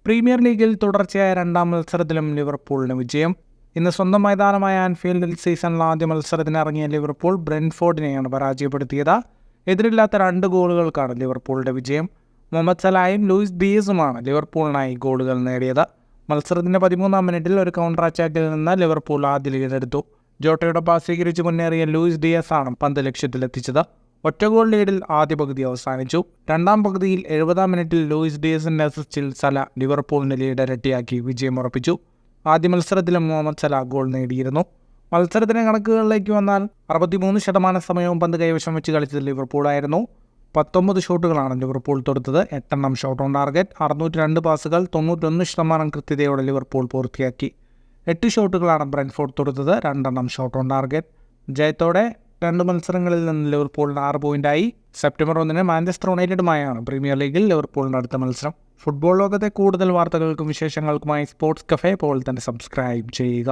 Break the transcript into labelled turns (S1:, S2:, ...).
S1: Premier ലീഗിൽ തുടർച്ചയായ രണ്ടാം മത്സരത്തിലും ലിവർപൂളിന് വിജയം. ഇന്ന് സ്വന്തം മൈതാനമായ ആൻഫീൽഡിൽ സീസണിലെ ആദ്യ മത്സരത്തിന് ഇറങ്ങിയ ലിവർപൂൾ ബ്രെൻഫോർഡിനെയാണ് പരാജയപ്പെടുത്തിയത്. എതിരില്ലാത്ത 2 ഗോളുകൾക്കാണ് ലിവർപൂളിന്റെ വിജയം. മുഹമ്മദ് സലായും ലൂയിസ് ഡിയസുമാണ് ലിവർപൂളിനായി ഗോളുകൾ നേടിയത്. മത്സരത്തിന്റെ 13-ാം മിനിറ്റിൽ ഒരു കൗണ്ടർ അറ്റാക്കിൽ നിന്ന് ലിവർപൂൾ ആദ്യ ലീഡെടുത്തു. ജോട്ടയുടെ പാസ് സ്വീകരിച്ച് മുന്നേറിയ ലൂയിസ് ഡിയസാണ് പന്ത് ലക്ഷ്യത്തിലെത്തിച്ചത്. ഒറ്റ ഗോൾ ലീഡിൽ ആദ്യ പകുതി അവസാനിച്ചു. രണ്ടാം പകുതിയിൽ 70-ാം മിനിറ്റിൽ ലൂയിസ് ഡിയസിന്റെ അസിസ്റ്റിൽ സല ലിവർപൂളിന്റെ ലീഡ് ഇരട്ടിയാക്കി വിജയമുറപ്പിച്ചു. ആദ്യ മത്സരത്തിലും മുഹമ്മദ് സല ഗോൾ നേടിയിരുന്നു. മത്സരത്തിന്റെ കണക്കുകളിലേക്ക് വന്നാൽ 63% സമയവും പന്ത് കൈവശം വെച്ച് കളിച്ചത് ലിവർപൂളായിരുന്നു. 19 ഷോട്ടുകളാണ് ലിവർപൂൾ തൊടുത്തത്. 8 ഷോട്ട് ഓൺ ടാർഗറ്റ്, 602 പാസുകൾ, 91% കൃത്യതയോടെ ലിവർപൂൾ പൂർത്തിയാക്കി. 8 ഷോട്ടുകളാണ് ബ്രെൻഫോർഡ് തൊടുത്തത്. 2 shot on target. ജയത്തോടെ 2 മത്സരങ്ങളിൽ നിന്ന് ലിവർപൂളിന് 6 പോയിന്റായി. സെപ്റ്റംബർ 1 മാഞ്ചസ്റ്റർ യുണൈറ്റഡുമായാണ് പ്രീമിയർ ലീഗിൽ ലിവർപൂളിന്റെ അടുത്ത മത്സരം. ഫുട്ബോൾ ലോകത്തെ കൂടുതൽ വാർത്തകൾക്കും വിശേഷങ്ങൾക്കുമായി സ്പോർട്സ് കഫേ ഇപ്പോൾ തന്നെ സബ്സ്ക്രൈബ് ചെയ്യുക.